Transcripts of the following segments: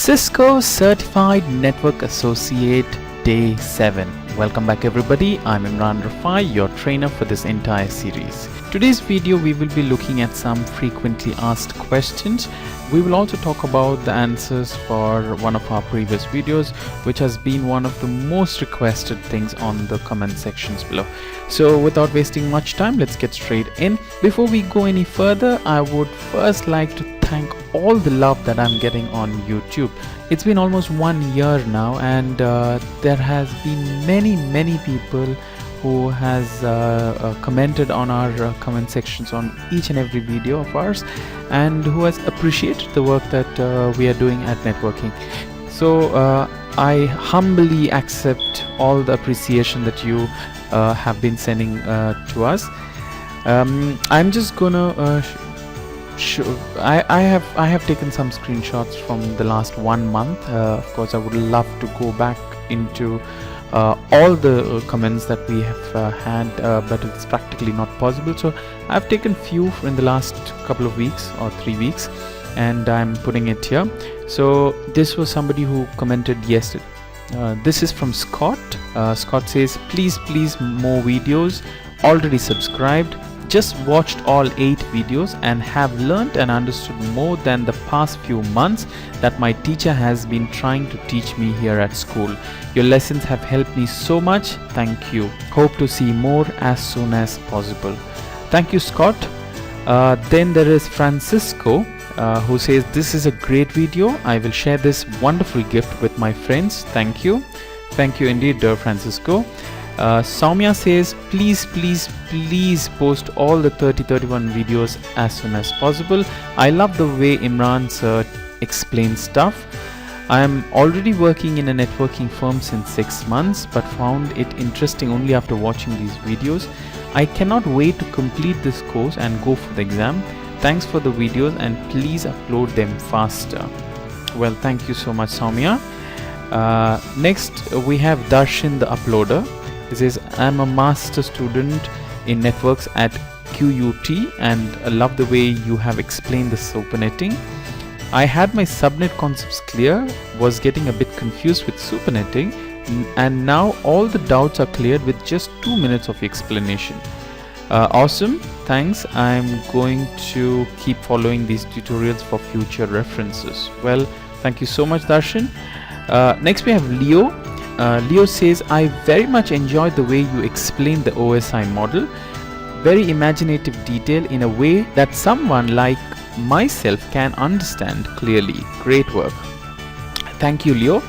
Cisco Certified Network Associate Day 7. Welcome back everybody, I'm Imran Rafai, your trainer for this entire series. Today's video we will be looking at some frequently asked questions. We will also talk about the answers for one of our previous videos, which has been one of the most requested things on the comment sections below. So without wasting much time, let's get straight in. Before we go any further, I would first like to thank all the love that I'm getting on YouTube. It's been almost 1 year now, and there has been many people who has commented on our comment sections on each and every video of ours, and who has appreciated the work that we are doing at networking. So I humbly accept all the appreciation that you have been sending to us. I'm just gonna I have taken some screenshots from the last 1 month. Of course, I would love to go back into all the comments that we have had, but it's practically not possible. So I've taken few in the last couple of weeks or 3 weeks, and I'm putting it here. So this was somebody who commented yesterday. This is from Scott. Scott says, please more videos. Already subscribed. Just watched all 8 videos and have learnt and understood more than the past few months that my teacher has been trying to teach me here at school. Your lessons have helped me so much. Thank you. Hope to see more as soon as possible. Thank you, Scott. Then there is Francisco, who says, this is a great video. I will share this wonderful gift with my friends. Thank you. Thank you indeed, dear Francisco. Soumya says, please post all the 31 videos as soon as possible. I love the way Imran sir explains stuff. I am already working in a networking firm since 6 months, but found it interesting only after watching these videos. I cannot wait to complete this course and go for the exam. Thanks for the videos, and please upload them faster. Well, thank you so much, Soumya. Next we have Darshan the uploader. He says, I'm a master student in networks at QUT, and I love the way you have explained the SuperNetting. I had my subnet concepts clear, was getting a bit confused with SuperNetting, and now all the doubts are cleared with just 2 minutes of explanation. Awesome, thanks. I'm going to keep following these tutorials for future references. Well, thank you so much, Darshan. Next we have Leo. Leo says, I very much enjoyed the way you explained the OSI model. Very imaginative detail in a way that someone like myself can understand clearly. Great work. Thank you, Leo.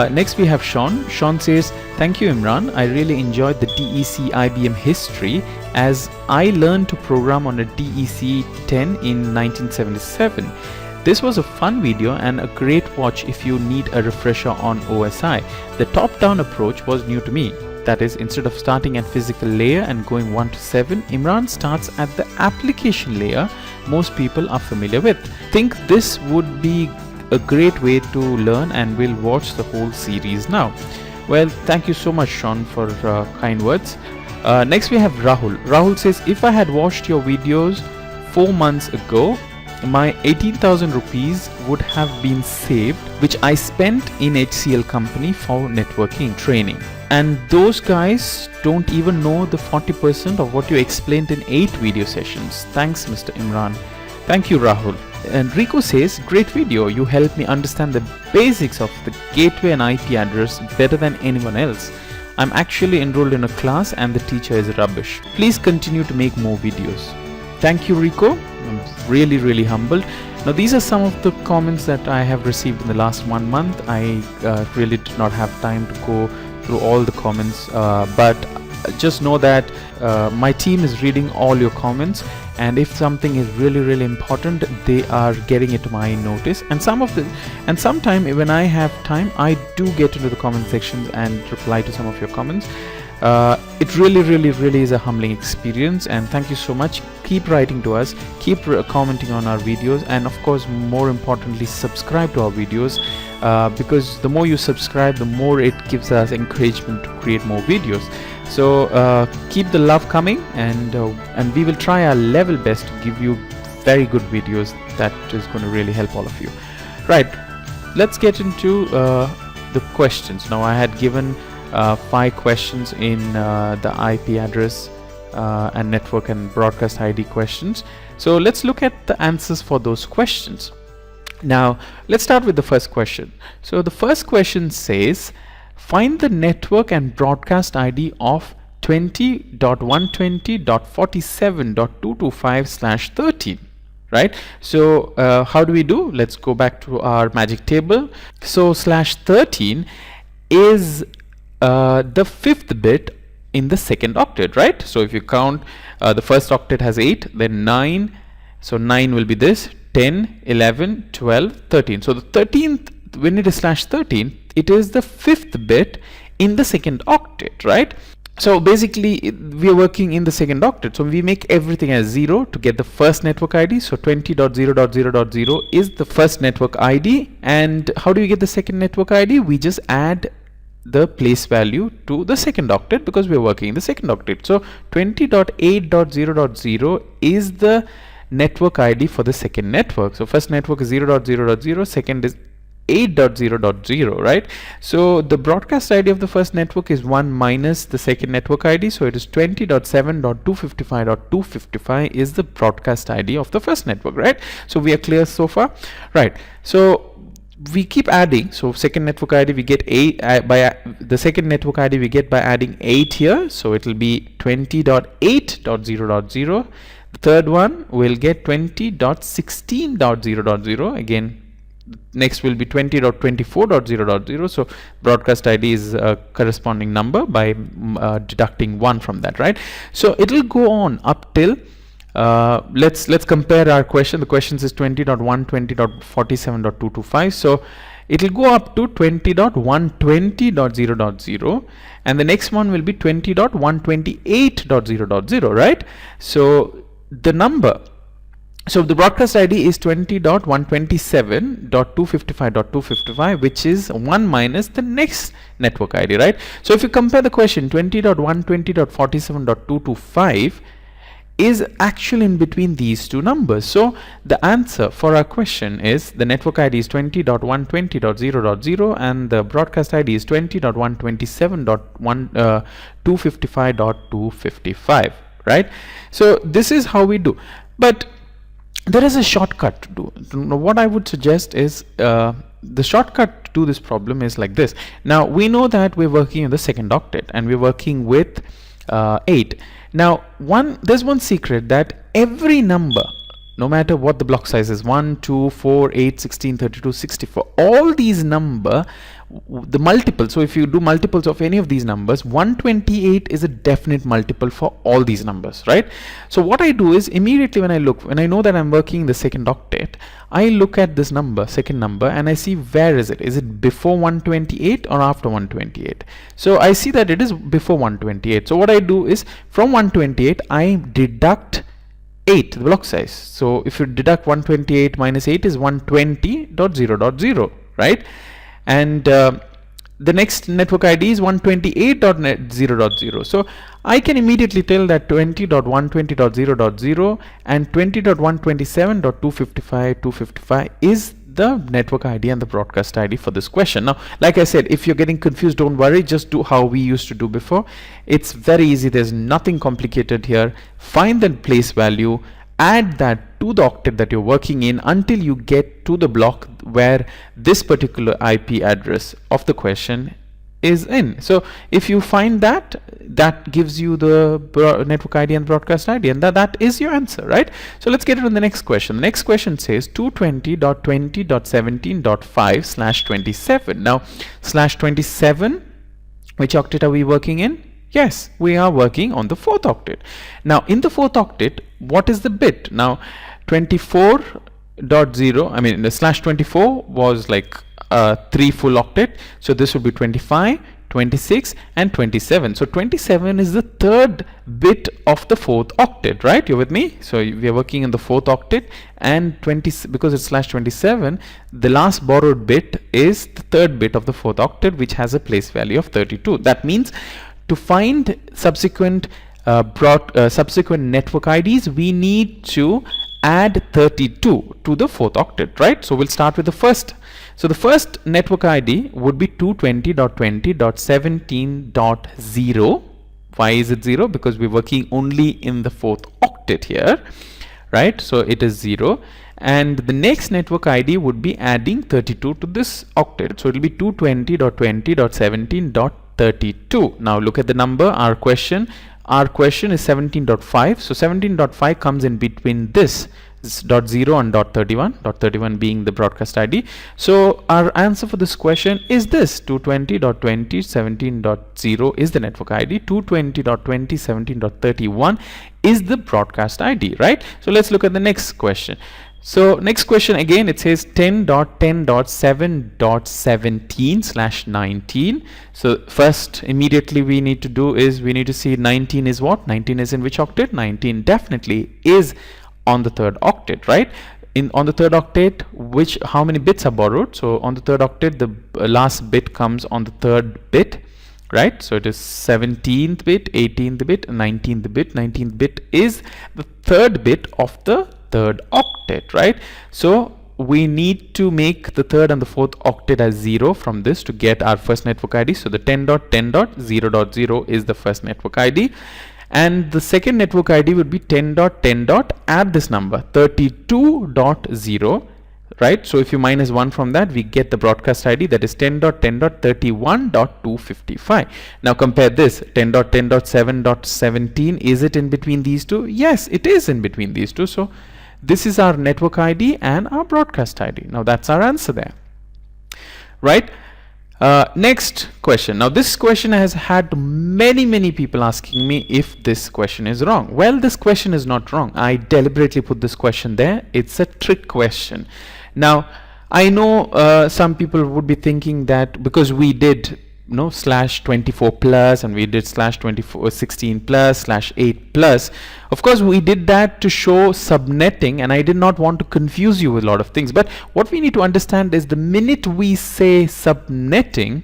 Next we have Sean. Sean says, thank you, Imran. I really enjoyed the DEC IBM history, as I learned to program on a DEC 10 in 1977. This was a fun video and a great watch if you need a refresher on OSI. The top-down approach was new to me. That is, instead of starting at physical layer and going 1 to 7, Imran starts at the application layer most people are familiar with. Think this would be a great way to learn, and we'll watch the whole series now. Well, thank you so much, Sean, for kind words. Next we have Rahul. Rahul says, if I had watched your videos 4 months ago, my 18,000 rupees would have been saved, which I spent in HCL company for networking training. And those guys don't even know the 40% of what you explained in 8 video sessions. Thanks, Mr. Imran. Thank you, Rahul. And Rico says, great video. You helped me understand the basics of the gateway and IP address better than anyone else. I'm actually enrolled in a class and the teacher is rubbish. Please continue to make more videos. Thank you, Rico. I'm really humbled. Now these are some of the comments that I have received in the last 1 month. I really did not have time to go through all the comments, but just know that my team is reading all your comments, and if something is really important, they are getting it to my notice. And sometime when I have time, I do get into the comment sections and reply to some of your comments. It really is a humbling experience, and thank you so much. Keep writing to us, keep commenting on our videos, and of course, more importantly, subscribe to our videos, because the more you subscribe, the more it gives us encouragement to create more videos. So keep the love coming, and we will try our level best to give you very good videos that is going to really help all of you. Right, let's get into the questions. Now I had given 5 questions in the IP address and network and broadcast ID questions. So let's look at the answers for those questions. Now let's start with the first question. So the first question says, find the network and broadcast ID of 20.120.47.225/13. Right? So how do we do? Let's go back to our magic table. So /13 is the 5th bit in the second octet, right? So if you count, the first octet has 8, then 9, so 9 will be this, 10, 11, 12, 13. So the 13th, when it is /13, it is the 5th bit in the second octet, right? So basically we are working in the second octet, so we make everything as 0 to get the first network ID. So 20.0.0.0 is the first network ID, and how do we get the second network ID? We just add the place value to the second octet because we are working in the second octet. So 20.8.0.0 is the network ID for the second network. So first network is 0.0.0, second is 8.0.0, right? So the broadcast ID of the first network is 1 minus the second network ID, so it is 20.7.255.255 is the broadcast ID of the first network, right? So we are clear so far, right? So we keep adding. So second network ID we get 8 by the second network ID we get by adding 8 here, so it will be 20.8.0.0. The third one will get 20.16.0.0. again, next will be 20.24.0.0. so broadcast ID is a corresponding number by deducting 1 from that, right? So it will go on up till let's compare our question. The question is 20.120.47.225, so it will go up to 20.120.0.0, and the next one will be 20.128.0.0, right? So the number, so the broadcast ID is 20.127.255.255, which is 1 minus the next network ID, right? So if you compare the question, 20.120.47.225 is actually in between these two numbers. So the answer for our question is, the network ID is 20.120.0.0 and the broadcast ID is 20.127.255.255, right? So this is how we do, but there is a shortcut to do. What I would suggest is the shortcut to do this problem is like this. Now we know that we're working in the second octet and we're working with 8. Now there's one secret, that every number, no matter what the block size is, 1, 2, 4, 8, 16, 32, 64, all these number, the multiple, so if you do multiples of any of these numbers, 128 is a definite multiple for all these numbers, right? So what I do is, immediately when I know that I'm working in the second octet, I look at this number, second number, and I see where is it? Is it before 128 or after 128? So I see that it is before 128. So what I do is, from 128 I deduct 8, the block size. So if you deduct 128 minus 8 is 120.0.0, right? And the next network ID is 128.0.0. So I can immediately tell that 20.120.0.0 and 20.127.255.255 is the network ID and the broadcast ID for this question. Now, like I said, if you're getting confused, don't worry, just do how we used to do before. It's very easy, there's nothing complicated here. Find the place value, add that to the octet that you're working in until you get to the block where this particular IP address of the question is in. So if you find that, that gives you the network ID and broadcast ID, and that is your answer, right? So let's get it on the next question. The next question says 220.20.17.5/27. Now /27, which octet are we working in? Yes, we are working on the 4th octet. Now in the 4th octet, what is the bit? Now 24.0, I mean the /24 was like 3 full octet, so this would be 25, 26 and 27. So 27 is the 3rd bit of the 4th octet, right? You're with me? So we are working in the 4th octet, and because it's /27, the last borrowed bit is the 3rd bit of the 4th octet, which has a place value of 32. That means to find subsequent network IDs, we need to add 32 to the 4th octet, right? So we'll start with the first. So the first network ID would be 220.20.17.0. Why is it 0? Because we're working only in the 4th octet here, right? So it is 0. And the next network ID would be adding 32 to this octet. So it will be 220.20.17.32. Now look at the number. Our question is 17.5. So 17.5 comes in between this dot 0 and dot 31 being the broadcast ID. So our answer for this question is this: 220.20.17.0 is the network ID, 220.20.17.31 is the broadcast ID, right? So let's look at the next question. So next question, again it says 10.10.7.17/19. So first immediately we need to do is we need to see 19 is what? 19 is in which octet? 19 definitely is on the 3rd octet, right? On the 3rd octet, how many bits are borrowed? So on the 3rd octet, the last bit comes on the 3rd bit, right? So it is 17th bit, 18th bit, 19th bit. 19th bit is the 3rd bit of the 3rd octet, right? So we need to make the 3rd and the 4th octet as 0 from this to get our first network ID. So the 10.10.0.0 is the first network ID. And the second network ID would be 10.10. Add this number 32.0, right? So if you minus 1 from that, we get the broadcast ID, that is 10.10.31.255. Now compare this 10.10.7.17. Is it in between these two? Yes, it is in between these two. So this is our network ID and our broadcast ID. Now that's our answer there, right? Next question. Now this question has had many people asking me if this question is wrong. Well, this question is not wrong. I deliberately put this question there. It's a trick question. Now I know some people would be thinking that because we did /24 plus and we did /16 plus /8 plus, of course we did that to show subnetting, and I did not want to confuse you with a lot of things. But what we need to understand is the minute we say subnetting,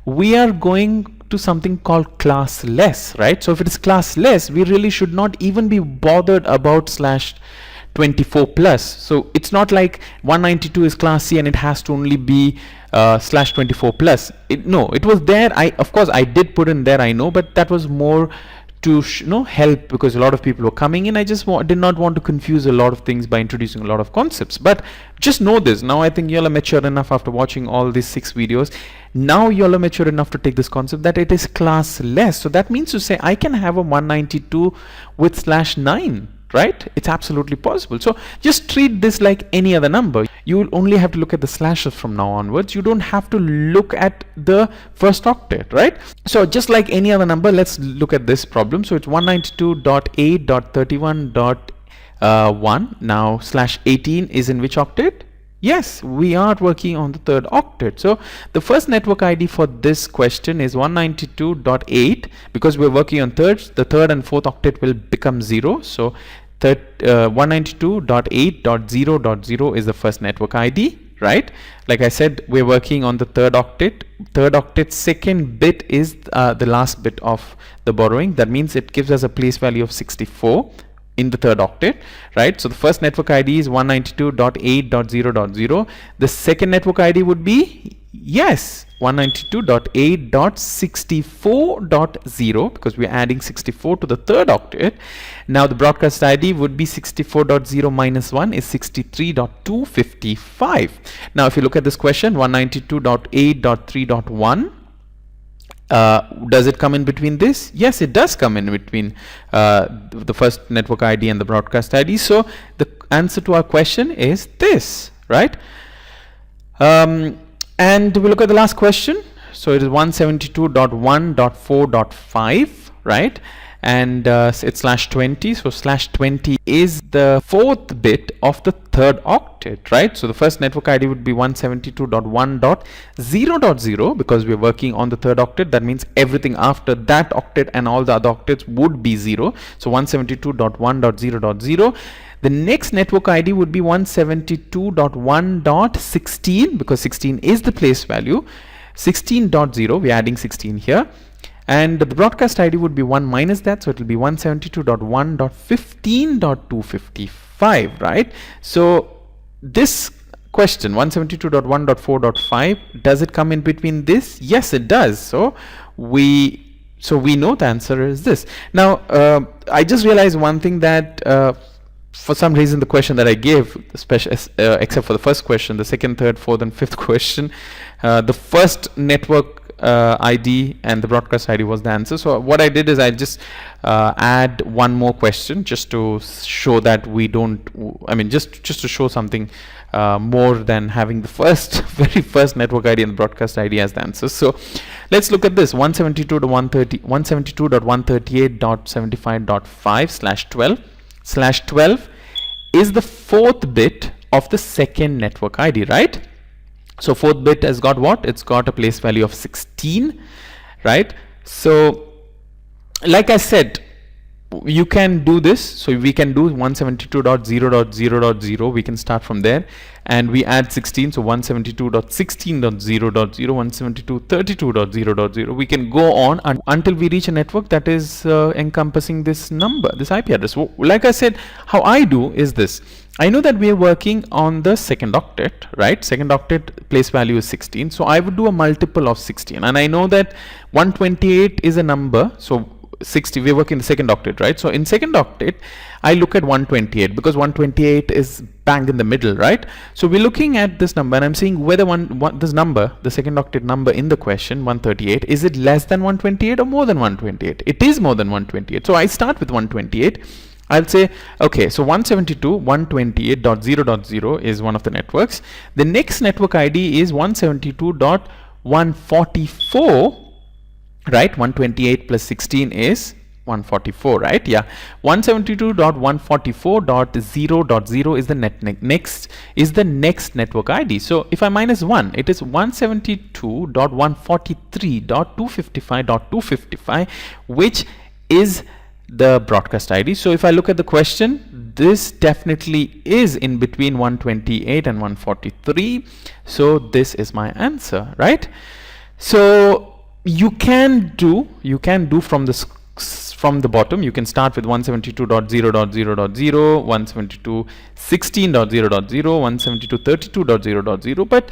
we are going to something called classless, right? So if it is classless, we really should not even be bothered about /24 plus. So it's not like 192 is class C and it has to only be /24 plus. No, it was there. Of course I did put in there, I know, but that was more to help, because a lot of people were coming in. I just did not want to confuse a lot of things by introducing a lot of concepts. But just know this. Now I think you all are mature enough after watching all these 6 videos. Now you all are mature enough to take this concept that it is classless. So that means to say I can have a 192 with /9. Right? It's absolutely possible. So just treat this like any other number. You will only have to look at the slashes from now onwards. You don't have to look at the first octet, right? So just like any other number, let's look at this problem. So it's 192.8.31.1. Now /18 is in which octet? Yes, we are working on the 3rd octet. So the first network ID for this question is 192.8. Because we're working on thirds, the 3rd and 4th octet will become 0. So 192.8.0.0 is the first network ID, right? Like I said, we're working on the 3rd octet. 3rd octet's second bit is the last bit of the borrowing. That means it gives us a place value of 64 in the 3rd octet, right? So the first network ID is 192.8.0.0. The second network ID would be, yes, 192.8.64.0, because we're adding 64 to the 3rd octet. Now the broadcast ID would be 64.0 minus 1 is 63.255. Now if you look at this question, 192.8.3.1, does it come in between this? Yes, it does come in between the first network ID and the broadcast ID. So the answer to our question is this, right? And we look at the last question. So it is 172.1.4.5, right? And it's /20. So /20 is the 4th bit of the 3rd octet, right? So the first network ID would be 172.1.0.0, because we're working on the 3rd octet. That means everything after that octet and all the other octets would be 0. So 172.1.0.0. The next network ID would be 172.1.16, because 16 is the place value. 16.0, we're adding 16 here. And the broadcast ID would be 1 minus that, so it will be 172.1.15.255, right? So this question 172.1.4.5, does it come in between this? Yes, it does. So we know the answer is this. Now I just realized one thing, that for some reason the question that I gave, except for the first question, the second, third, fourth and fifth question, the first network ID and the broadcast ID was the answer. So what I did is I just add one more question just to show that we don't, I mean just to show something more than having the very first network ID and the broadcast ID as the answer. So let's look at this. 172.138.75.5/12 is the fourth bit of the second network ID, right? So fourth bit has got what? It's got a place value of 16, right? So like I said, you can do this. So we can do 172.0.0.0. We can start from there and we add 16. So 172.16.0.0, 172.32.0.0. We can go on until we reach a network that is encompassing this number, this IP address. So like I said, how I do is this. I know that we are working on the second octet, right? Second octet place value is 16. So I would do a multiple of 16. And I know that 128 is a number. So 60, we work in the second octet, right? So in second octet, I look at 128 because 128 is bang in the middle, right? So we're looking at this number and I'm seeing whether this number, the second octet number in the question, 138, is it less than 128 or more than 128? It is more than 128. So I start with 128. I'll say, okay, so 172.128.0.0 is one of the networks. The next network ID is 172.144, right? 128 plus 16 is 144, right? Yeah. 172.144.0.0 is the next network ID. So if I minus 1, it is 172.143.255.255, which is the broadcast ID. So if I look at the question, this definitely is in between 128 and 143. So this is my answer, right? So you can do from the bottom. You can start with 172.0.0.0, 172.16.0.0, 172.32.0.0, but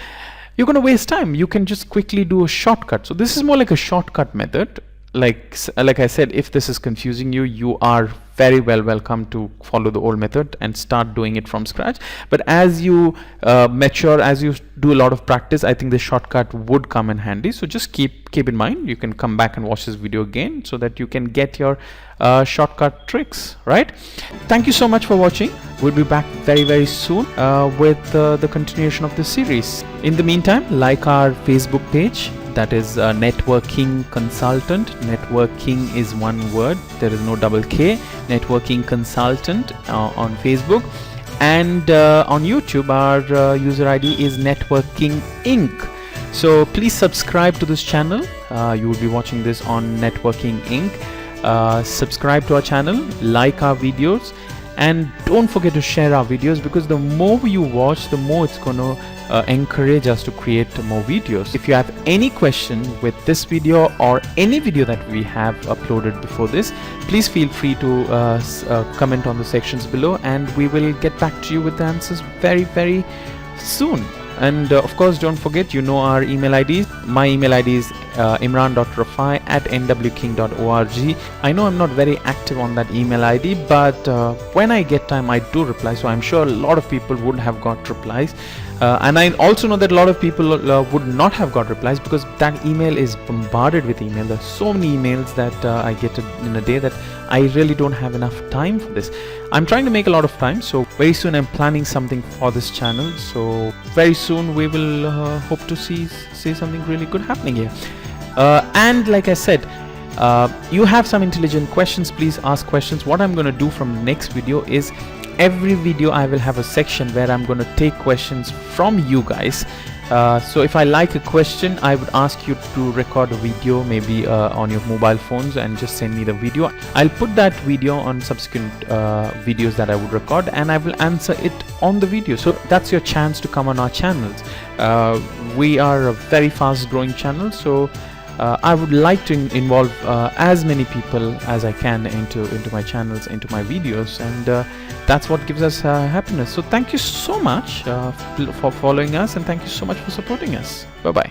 you're going to waste time. You can just quickly do a shortcut. So this is more like a shortcut method. Like I said, if this is confusing you, you are very welcome to follow the old method and start doing it from scratch. But as you mature, as you do a lot of practice, I think the shortcut would come in handy. So just keep in mind. You can come back and watch this video again so that you can get your shortcut tricks, right? Thank you so much for watching. We'll be back very soon with the continuation of this series. In the meantime, like our Facebook page, that is Networking Consultant. Networking is one word, there is no double K. Networking Consultant on Facebook, and on YouTube our user ID is Networking Inc. So please subscribe to this channel. You will be watching this on Networking Inc. Subscribe to our channel, like our videos, and don't forget to share our videos, because the more you watch, the more it's going to encourage us to create more videos. If you have any question with this video or any video that we have uploaded before this, please feel free to comment on the sections below, and we will get back to you with the answers very soon. And of course, don't forget, you know our email IDs. My email ID is imran.rafai@nwking.org. I know I'm not very active on that email ID, but when I get time, I do reply. So I'm sure a lot of people would have got replies. And I also know that a lot of people would not have got replies, because that email is bombarded with email. There's so many emails that I get in a day that I really don't have enough time for this. I'm trying to make a lot of time, so very soon I'm planning something for this channel. So very soon we will hope to see something really good happening here. And like I said, you have some intelligent questions, please ask questions. What I'm going to do from the next video is, every video I will have a section where I'm going to take questions from you guys. So if I like a question, I would ask you to record a video, maybe on your mobile phones, and just send me the video. I'll put that video on subsequent videos that I would record, and I will answer it on the video. So that's your chance to come on our channels. We are a very fast growing channel, so I would like to involve as many people as I can into my channels, into my videos, and that's what gives us happiness. So thank you so much for following us, and thank you so much for supporting us. Bye bye.